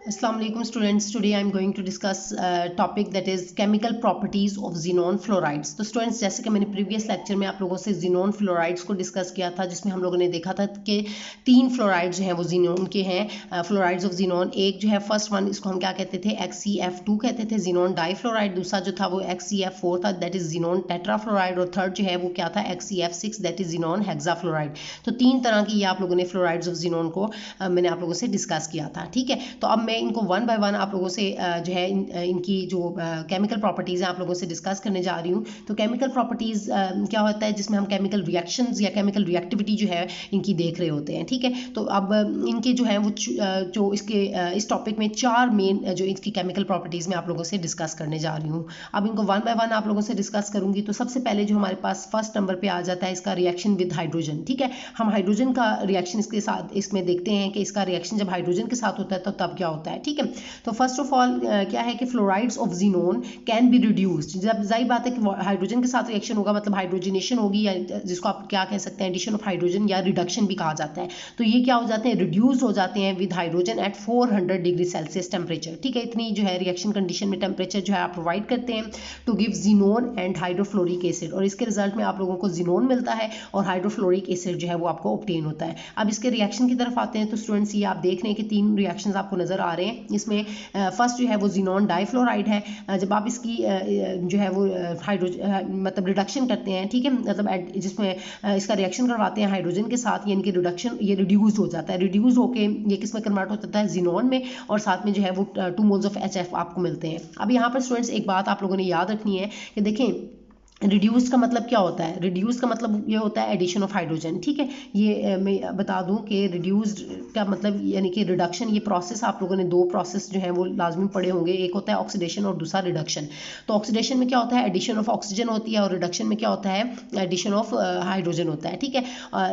Assalamu alaikum students. Today I am going to discuss topic that is chemical properties of xenon fluorides. तो students जैसे कि मैंने previous lecture में आप लोगों से xenon fluorides को discuss किया था, जिसमें हम लोगों ने देखा था कि 3 fluorides जो हैं वो xenon के हैं, fluorides of xenon। एक जो है first one, इसको हम क्या कहते थे, XCF2 कहते थे, xenon difluoride। दूसरा जो था वो XCF4 था, that is xenon tetrafluoride। और थर्ड जो है वो क्या था, XCF6, that is xenon hexafluoride। तो 3 तरह की ये आप लोगों ने fluorides of xenon को मैंने आप लोगों से डिस्कस किया था। ठीक है, तो अब मैं इनको वन बाय वन आप लोगों से जो है इनकी जो केमिकल प्रॉपर्टीज़ हैं आप लोगों से डिस्कस करने जा रही हूँ। तो केमिकल प्रॉपर्टीज़ क्या होता है, जिसमें हम केमिकल रिएक्शंस या केमिकल रिएक्टिविटी जो है इनकी देख रहे होते हैं। ठीक है, तो अब इनके जो है वो जो इसके इस टॉपिक में 4 मेन जो इसकी केमिकल प्रॉपर्टीज़ में आप लोगों से डिस्कस करने जा रही हूँ। अब इनको वन बाय वन आप लोगों से डिस्कस करूँगी। तो सबसे पहले जो हमारे पास फर्स्ट नंबर पर आ जाता है इसका रिएक्शन विद हाइड्रोजन। ठीक है, हम हाइड्रोजन का रिएक्शन इसके साथ इसमें देखते हैं कि इसका रिएक्शन जब हाइड्रोजन के साथ होता है तो तब क्या होता है। ठीक है, तो फर्स्ट ऑफ ऑल क्या है कि fluorides of xenon can be reduced. जब जाहिर बात है कि हाइड्रोजन के साथ रिएक्शन होगा मतलब हाइड्रोजनेशन होगी, या जिसको आप क्या कह सकते हैं एडिशन ऑफ हाइड्रोजन या रिडक्शन भी कहा जाता है। तो ये क्या हो जाते हैं, रिड्यूस हो जाते हैं with hydrogen at 400 degree Celsius temperature. ठीक है, इतनी जो है रिएक्शन कंडीशन में टेम्परेचर जो है आप प्रोवाइड करते हैं to give xenon and hydrofluoric acid, और इसके रिजल्ट में आप लोगों को जीनोन मिलता है और हाइड्रोफ्लोरिक एसिड जो है वो आपको ऑब्टेन होता है। अब इसके रिएक्शन की तरफ आते हैं। तो स्टूडेंट्स ये आप देख रहे हैं कि 3 रिएक्शंस आपको नजर आ रहे हैं। इसमें फर्स्ट जो है वो जीनोन डाइफ्लोराइड है। जब आप इसकी जो है वो हाइड्रोजन मतलब रिडक्शन करते हैं, ठीक है, मतलब जिसमें इसका रिएक्शन करवाते हैं हाइड्रोजन के साथ, ये इनकी रिडक्शन ये रिड्यूस हो जाता है। रिड्यूस होके ये किस में कन्वर्ट हो जाता है, जीनोन में, और साथ में जो है वो 2 मोल्स ऑफ HF आपको मिलते हैं। अब यहाँ पर स्टूडेंट्स एक बात आप लोगों ने याद रखनी है कि देखें रिड्यूस का मतलब क्या होता है। रिड्यूस का मतलब ये होता है एडिशन ऑफ हाइड्रोजन। ठीक है, ये मैं बता दूं कि रिड्यूस्ड का मतलब यानी कि रिडक्शन, ये प्रोसेस आप लोगों ने 2 प्रोसेस जो है वो लाजमी पढ़े होंगे, एक होता है ऑक्सीडेशन और दूसरा रिडक्शन। तो ऑक्सीडेशन में क्या होता है, एडिशन ऑफ ऑक्सीजन होती है, और रिडक्शन में क्या होता है, एडिशन ऑफ हाइड्रोजन होता है। ठीक है,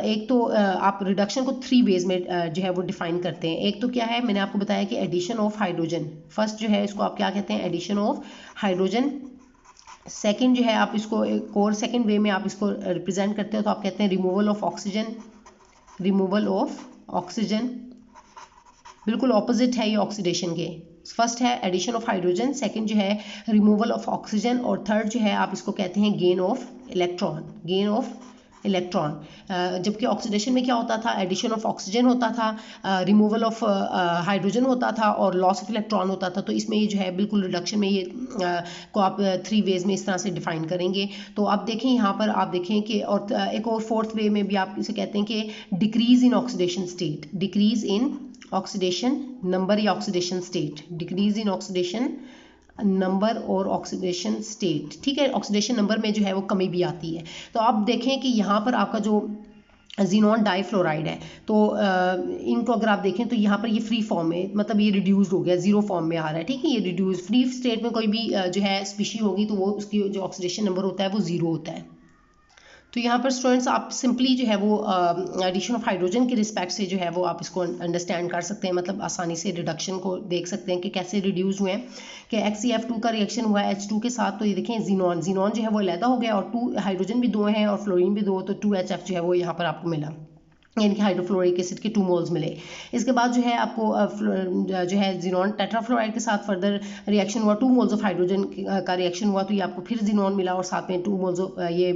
एक तो आप रिडक्शन को 3 वेज में जो है वो डिफाइन करते हैं। एक तो क्या है, मैंने आपको बताया कि एडिशन ऑफ हाइड्रोजन, फर्स्ट जो है इसको आप क्या कहते हैं, एडिशन ऑफ हाइड्रोजन। सेकंड जो है आप इसको एक और सेकंड वे में आप इसको रिप्रेजेंट करते हो तो आप कहते हैं removal of oxygen. Removal of oxygen बिल्कुल ऑपोजिट है ये ऑक्सीडेशन के। फर्स्ट है एडिशन ऑफ हाइड्रोजन, सेकंड जो है रिमूवल ऑफ ऑक्सीजन, और थर्ड जो है आप इसको कहते हैं gain of electron. Gain of electron. जबकि ऑक्सीडेशन में क्या होता था, एडिशन ऑफ ऑक्सीजन होता था, रिमूवल ऑफ हाइड्रोजन होता था, और लॉस ऑफ इलेक्ट्रॉन होता था। तो इसमें ये जो है बिल्कुल रिडक्शन में ये को आप 3 वेज में इस तरह से डिफाइन करेंगे। तो आप देखें यहाँ पर, आप देखें कि और एक और 4th वे में भी आप इसे कहते हैं कि decrease in oxidation state. Decrease in oxidation number या oxidation state, decrease in oxidation number और ऑक्सीडेशन स्टेट। ठीक है, ऑक्सीडेशन नंबर में जो है वो कमी भी आती है। तो आप देखें कि यहाँ पर आपका जो जीनोन डाइफ्लोराइड है, तो इनको अगर आप देखें तो यहाँ पर ये फ्री फॉर्म में, मतलब ये रिड्यूस्ड हो गया, 0 फॉर्म में आ रहा है। ठीक है, ये रिड्यूस फ्री स्टेट में कोई भी जो है स्पीशी होगी तो वो उसकी जो ऑक्सीडेशन नंबर होता है वो 0 होता है। तो यहाँ पर स्टूडेंट्स आप सिंपली जो है वो एडिशन ऑफ हाइड्रोजन के रिस्पेक्ट से जो है वो आप इसको अंडरस्टैंड कर सकते हैं, मतलब आसानी से रिडक्शन को देख सकते हैं कि कैसे रिड्यूस हुए हैं। कि XCF2 का रिएक्शन हुआ है H2 के साथ, तो ये देखें जीनोन जो है वो अलहदा हो गया, और 2 हाइड्रोजन भी 2 हैं और फ्लोरीन भी 2, तो 2HF जो है वो यहाँ पर आपको मिला, यानी कि हाइड्रोफ्लोरिक एसिड के 2 मोल्स मिले। इसके बाद जो है आपको जो है जीनोन टेट्राफ्लोराइड के साथ फर्दर रिएक्शन हुआ, 2 मोल्स ऑफ हाइड्रोजन का रिएक्शन हुआ, तो ये आपको फिर जीनोन मिला, और साथ में 2 मोल्स ऑफ ये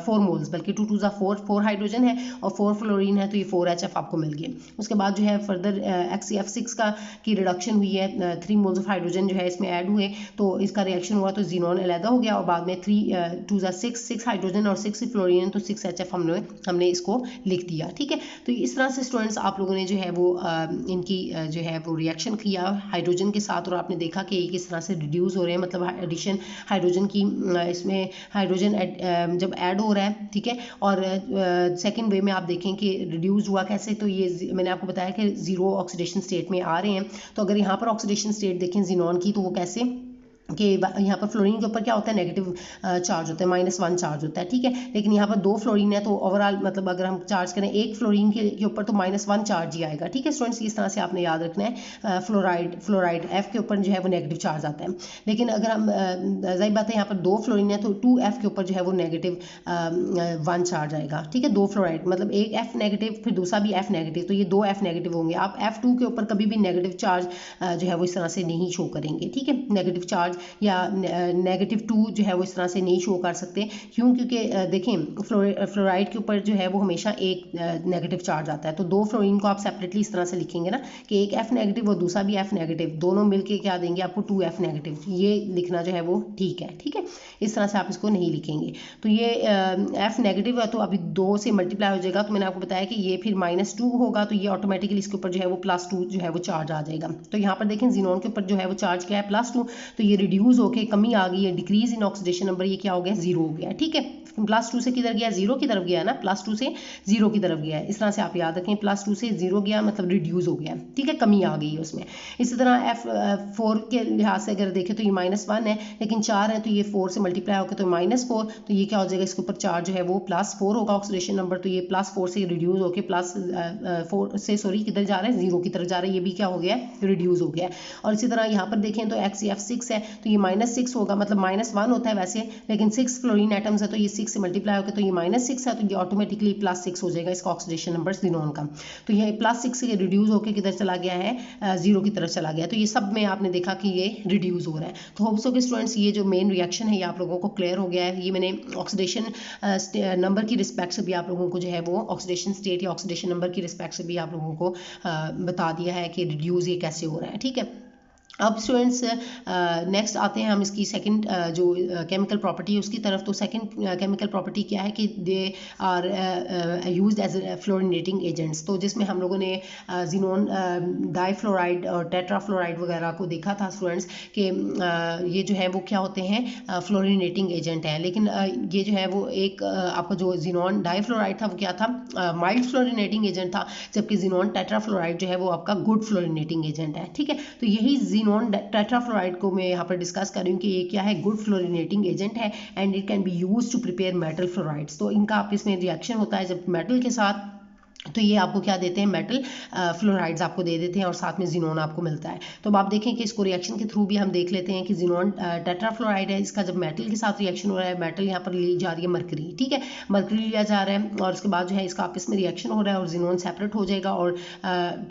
4 मोल्स, बल्कि 2 2 4 हाइड्रोजन है और 4 फ्लोरीन है, तो ये 4HF आपको मिल गया। उसके बाद जो है फर्दर XCF6 की रिडक्शन हुई है, 3 मोल्स ऑफ हाइड्रोजन जो है इसमें ऐड हुए, तो इसका रिएक्शन हुआ तो जीनोन अलहदा हो गया, और बाद में 3 2 6 हाइड्रोजन और 6 फ्लोरीन, तो 6HF हमने इसको लिख दिया। ठीक है, तो इस तरह से स्टूडेंट्स आप लोगों ने जो है वो इनकी जो है वो रिएक्शन किया हाइड्रोजन के साथ, और आपने देखा कि ये किस तरह से रिड्यूस हो रहे हैं, मतलब एडिशन हाइड्रोजन की, इसमें हाइड्रोजन जब ऐड हो रहा है। ठीक है, और सेकंड वे में आप देखें कि रिड्यूस हुआ कैसे, तो ये मैंने आपको बताया कि 0 ऑक्सीडेशन स्टेट में आ रहे हैं। तो अगर यहाँ पर ऑक्सीडेशन स्टेट देखें जीनोन की, तो वो कैसे कि यहाँ पर फ्लोरीन के ऊपर क्या होता है, नेगेटिव चार्ज होता है, -1 चार्ज होता है, ठीक है। लेकिन यहाँ पर 2 फ्लोरीन है तो ओवरऑल मतलब अगर हम चार्ज करें एक फ्लोरीन के ऊपर तो -1 चार्ज ही आएगा, ठीक है स्टूडेंट्स। इस तरह से आपने याद रखना है। फ्लोराइड F के ऊपर जो है वो नेगेटिव चार्ज आता है। लेकिन अगर हम जाहिर बात है यहाँ पर 2 फ्लोरीन है तो 2F के ऊपर जो है वो -1 चार्ज आएगा, ठीक है। 2 फ्लोराइड मतलब एक F नेगेटिव फिर दूसरा भी F नेगेटिव, तो ये 2 F नेगेटिव होंगे। आप F2 के ऊपर कभी भी नेगेटिव चार्ज जो है वो इस तरह से नहीं शो करेंगे, ठीक है। नेगेटिव चार्ज या -2 जो है वो इस तरह से नहीं शो कर सकते, क्यों? क्योंकि देखें फ्लोराइड के ऊपर जो है वो हमेशा एक नेगेटिव चार्ज आता है। तो 2 फ्लोरीन को आप सेपरेटली इस तरह से लिखेंगे ना कि एक F नेगेटिव और दूसरा भी F नेगेटिव, दोनों मिलके क्या देंगे आपको 2F नेगेटिव। ये लिखना जो है वो ठीक है, ठीक है। इस तरह से आप इसको नहीं लिखेंगे। तो ये F नेगेटिव है तो अभी 2 से मल्टीप्लाई हो जाएगा। तो मैंने आपको बताया कि ये फिर -2 होगा तो ये ऑटोमेटिकली इसके ऊपर जो है वो +2 जो है वो चार्ज आ जाएगा। तो यहाँ पर देखें ज़ीनोन के ऊपर जो है वो चार्ज क्या है, +2, तो ये रिड्यूस होके कमी आ गई है, डिक्रीज इन ऑक्सीडेशन नंबर, ये क्या हो गया, 0 हो गया, ठीक है। +2 से किधर गया, 0 की तरफ गया ना, +2 से 0 की तरफ गया है। इस तरह से आप याद रखें, +2 से 0 गया मतलब रिड्यूस हो गया, ठीक है, कमी आ गई है उसमें। इसी तरह F4 के लिहाज से अगर देखें तो ये -1 है, लेकिन 4 है तो ये 4 से मल्टीप्लाई होकर तो -4, तो ये क्या हो जाएगा, इसके ऊपर चार्ज जो है वो +4 होगा ऑक्सीडेशन नंबर। तो ये +4 से रिड्यूस होकर +4 से किधर जा रहा है, 0 की तरफ जा रहा है, ये भी क्या हो गया है, रिड्यूस हो गया है। और इसी तरह यहाँ पर देखें तो F6 है तो ये -6 होगा, मतलब -1 होता है वैसे, लेकिन 6 फ्लोरीन एटम्स है तो ये 6 से मल्टीप्लाई होकर तो ये -6 है, तो ये ऑटोमेटिकली +6 हो जाएगा इसका ऑक्सीडेशन नंबर ज़ीनोन का। तो ये +6 से रिड्यूस होकर किधर चला गया है, 0 की तरफ चला गया। तो ये सब में आपने देखा कि ये रिड्यूस हो रहा है। तो होप सो कि स्टूडेंट्स ये जो मेन रिएक्शन है ये आप लोगों को क्लियर हो गया है। ये मैंने ऑक्सीडेशन नंबर की रिस्पेक्ट से भी आप लोगों को जो है वो ऑक्सीडेशन स्टेट या ऑक्सीडेशन नंबर की रिस्पेक्ट से भी आप लोगों को बता दिया है कि रिड्यूस ये कैसे हो रहा है, ठीक है। अब स्टूडेंट्स नेक्स्ट आते हैं हम इसकी सेकंड जो केमिकल प्रॉपर्टी है उसकी तरफ। तो सेकंड केमिकल प्रॉपर्टी क्या है कि they are used as fluorinating agents. तो जिसमें हम लोगों ने ज़ीनोन डाइफ्लोराइड और टेट्राफ्लोराइड वगैरह को देखा था स्टूडेंट्स कि ये जो है वो क्या होते हैं, फ्लोरिनेटिंग एजेंट हैं। लेकिन ये जो है वो एक आपका जो ज़ीनोन डाइफ्लोराइड था वो क्या था, माइल्ड फ्लोरिनेटिंग एजेंट था, जबकि ज़ीनोन टेट्राफ्लोराइड जो है वो आपका गुड फ्लोरिनेटिंग एजेंट है, ठीक है। तो यही ज़ीनोन टेट्राफ्लोराइड को मैं यहाँ पर डिस्कस कर रही हूँ कि ये क्या है, गुड फ्लोरिनेटिंग एजेंट है and it can be used to prepare metal fluorides. तो इनका आपस में रिएक्शन होता है जब मेटल के साथ, तो ये आपको क्या देते हैं, मेटल फ्लोराइड्स आपको दे देते हैं और साथ में ज़ीनोन आपको मिलता है। तो अब आप देखें कि इसको रिएक्शन के थ्रू भी हम देख लेते हैं कि ज़ीनोन टेट्राफ्लोराइड है, इसका जब मेटल के साथ रिएक्शन हो रहा है, मेटल यहाँ पर ली जा रही है मरकरी, ठीक है, मरकरी लिया जा रहा है और उसके बाद जो है इसका आपस में रिएक्शन हो रहा है और ज़ीनोन सेपरेट हो जाएगा और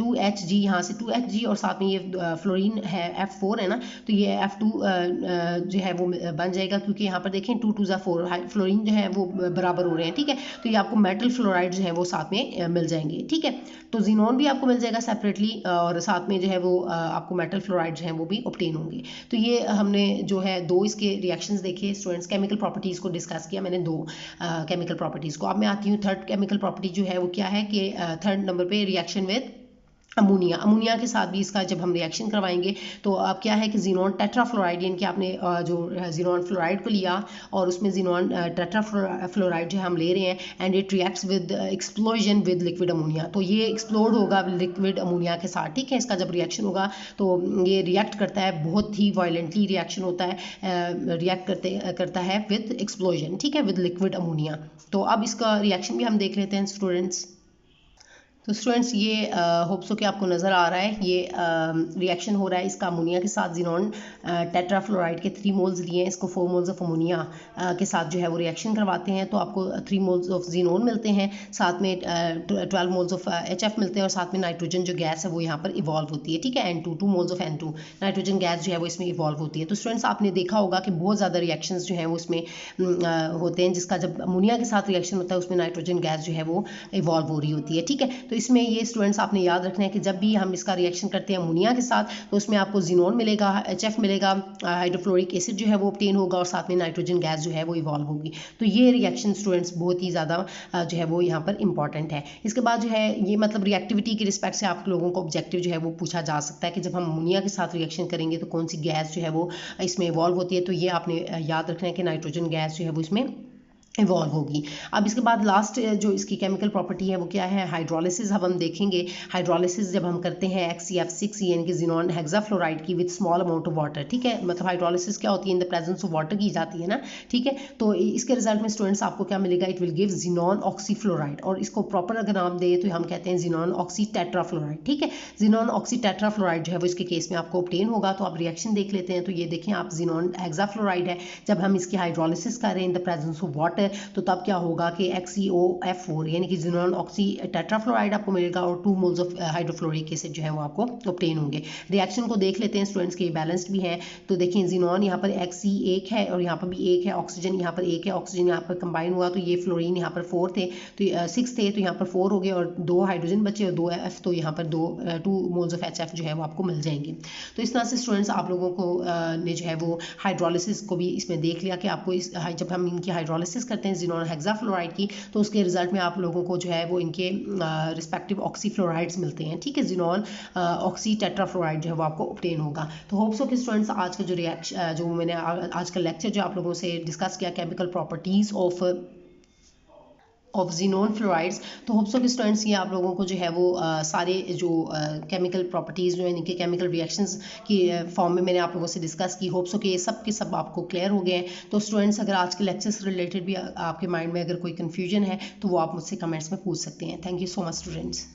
2Hg यहाँ से 2Hg और साथ में ये फ्लोरीन है F4 है ना, तो ये F2 जो है वो बन जाएगा, क्योंकि यहाँ पर देखें 2 2 4 फ्लोरीन जो है वो बराबर हो रहे हैं, ठीक है। तो ये आपको मेटल फ्लोराइड जो है वो साथ में मिल जाएंगे, ठीक है। तो ज़ीनोन भी आपको मिल जाएगा सेपरेटली और साथ में जो है वो आपको मेटल फ्लोराइड जो है वो भी ऑब्टेन होंगे। तो ये हमने जो है 2 इसके रिएक्शंस देखे स्टूडेंट्स, केमिकल प्रॉपर्टीज़ को डिस्कस किया मैंने 2 केमिकल प्रॉपर्टीज़ को। अब मैं आती हूँ थर्ड केमिकल प्रॉपर्टी जो है वो क्या है कि थर्ड नंबर पे रिएक्शन विद अमोनिया के साथ भी इसका जब हम रिएक्शन करवाएंगे तो अब क्या है कि ज़ीनोन टेट्राफ्लोराइड, यानी कि आपने जो ज़ीनोन फ्लोराइड को लिया और उसमें ज़ीनोन टेट्राफ्लोराइड जो हम ले रहे हैं and it reacts with explosion with liquid ammonia. तो ये एक्सप्लोड होगा लिक्विड अमोनिया के साथ, ठीक है। इसका जब रिएक्शन होगा तो ये रिएक्ट करता है, बहुत ही वायलेंटली रिएक्शन होता है, रिएक्ट करता है विद एक्सप्लोजन, ठीक है, विद लिक्विड अमोनिया। तो अब इसका रिएक्शन भी हम देख लेते हैं स्टूडेंट्स। तो स्टूडेंट्स ये होप सो कि आपको नज़र आ रहा है, ये रिएक्शन हो रहा है इसका अमोनिया के साथ। ज़ीनोन टेट्राफ्लोराइड के 3 मोल्स लिए हैं, इसको 4 मोल्स ऑफ अमोनिया के साथ जो है वो रिएक्शन करवाते हैं तो आपको 3 मोल्स ऑफ ज़ीनोन मिलते हैं, साथ में 12 मोल्स ऑफ HF मिलते हैं और साथ में नाइट्रोजन जो गैस है वो यहाँ पर इवॉल्व होती है, ठीक है। N2 moles of N2 nitrogen gas जो है वो इसमें इवॉल्व होती है। तो स्टूडेंट्स आपने देखा होगा कि बहुत ज़्यादा रिएक्शंस जो हैं वो उसमें होते हैं, जिसका जब अमोनिया के साथ रिएक्शन होता है उसमें नाइट्रोजन गैस जो है वो इवॉल्व हो रही होती है, ठीक है। तो इसमें ये स्टूडेंट्स आपने याद रखना है कि जब भी हम इसका रिएक्शन करते हैं अमोनिया के साथ तो उसमें आपको ज़ीनोन मिलेगा, HF मिलेगा, हाइड्रोफ्लोरिक एसिड जो है वो ऑब्टेन होगा और साथ में नाइट्रोजन गैस जो है वो इवॉल्व होगी। तो ये रिएक्शन स्टूडेंट्स बहुत ही ज़्यादा जो है वो यहाँ पर इंपॉर्टेंट है। इसके बाद जो है ये मतलब रिएक्टिविटी के रिस्पेक्ट से आप लोगों को ऑब्जेक्टिव जो है वो पूछा जा सकता है कि जब हम अमोनिया के साथ रिएक्शन करेंगे तो कौन सी गैस जो है वो इसमें इवॉल्व होती है। तो ये आपने याद रखना है कि नाइट्रोजन गैस जो है वो इसमें इवॉल्व होगी। अब इसके बाद लास्ट जो इसकी केमिकल प्रॉपर्टी है वो क्या है, हाइड्रोलिसिस। अब हम देखेंगे हाइड्रोलिसिस जब हम करते हैं HCF6 यानी कि ज़ीनॉन हेक्साफ्लोराइड की with small amount of water, ठीक है, मतलब हाइड्रोलिसिस क्या होती है, in the presence of water की जाती है ना, ठीक है। तो इसके रिजल्ट में स्टूडेंट्स आपको क्या मिलेगा, इट विल गिव ज़ीनॉन ऑक्सीफ्लोराइड, और इसको प्रॉपर अगर नाम दे तो हम कहते हैं ज़ीनॉन ऑक्सी टेट्राफ्लोराइड, ठीक है। ज़ीनॉन ऑक्सी टेट्राफ्लोराइड जो है वो इसके केस में आपको ऑब्टेन होगा। तो आप रिएक्शन देख लेते हैं, तो ये देखें आप, ज़ीनॉन हेक्साफ्लोराइड है, जब हम इसकी हाइड्रोलिसिस कर रहे हैं in the presence of water, तो तब क्या होगा कि XeOF4 यानी कि ज़ीनॉन ऑक्सी टेट्राफ्लोराइड आपको मिलेगा, और 2 मोल्स ऑफ हाइड्रोफ्लोरिक एसिड जो है वो आपको ऑब्टेन होंगे। रिएक्शन को देख लेते हैं स्टूडेंट्स के, बैलेंस्ड भी हैं। तो देखिए ज़ीनॉन यहाँ पर Xe एक है और यहाँ पर भी एक है, ऑक्सीजन यहाँ पर एक है, ऑक्सीजन यहाँ पर कंबाइन हुआ, तो ये फ्लोरीन यहाँ पर 4 थे, तो 6 थे, तो यहाँ पर 4 हो गए, और 2 हाइड्रोजन बचे और 2 F, तो यहाँ पर 2 मोल्स ऑफ HF जो है वो आपको मिल जाएंगे। तो इस तरह से स्टूडेंट्स आप लोगों को ने जो है वो हाइड्रोलिसिस को भी इसमें देख लिया कि आपको इस जब हम इनकी हाइड्रोलिसिस करते हैं ज़ीनॉन हेक्साफ्लोराइड की, तो उसके रिजल्ट में आप लोगों को जो है वो इनके रिस्पेक्टिव ऑक्सीफ्लोराइड्स मिलते हैं, ठीक है। ज़ीनॉन ऑक्सी टेट्राफ्लोराइड जो है वो आपको ऑब्टेन होगा। तो होप सो कि स्टूडेंट्स आज का जो रिएक्शन जो मैंने आज का लेक्चर जो आप लोगों से डिस्कस किया chemical properties of xenon fluorides, तो होप सो कि स्टूडेंट्स ये आप लोगों को जो है वो सारे जो केमिकल प्रॉपर्टीज़ जो है इनके केमिकल रिएक्शंस की फॉर्म में मैंने आप लोगों से डिस्कस की, होप सो कि ये सब के सब आपको क्लियर हो गए हैं। तो स्टूडेंट्स अगर आज के लेक्चर से रिलेटेड भी आपके माइंड में अगर कोई कन्फ्यूजन है तो वो आप मुझसे कमेंट्स में पूछ सकते हैं। Thank you so much students.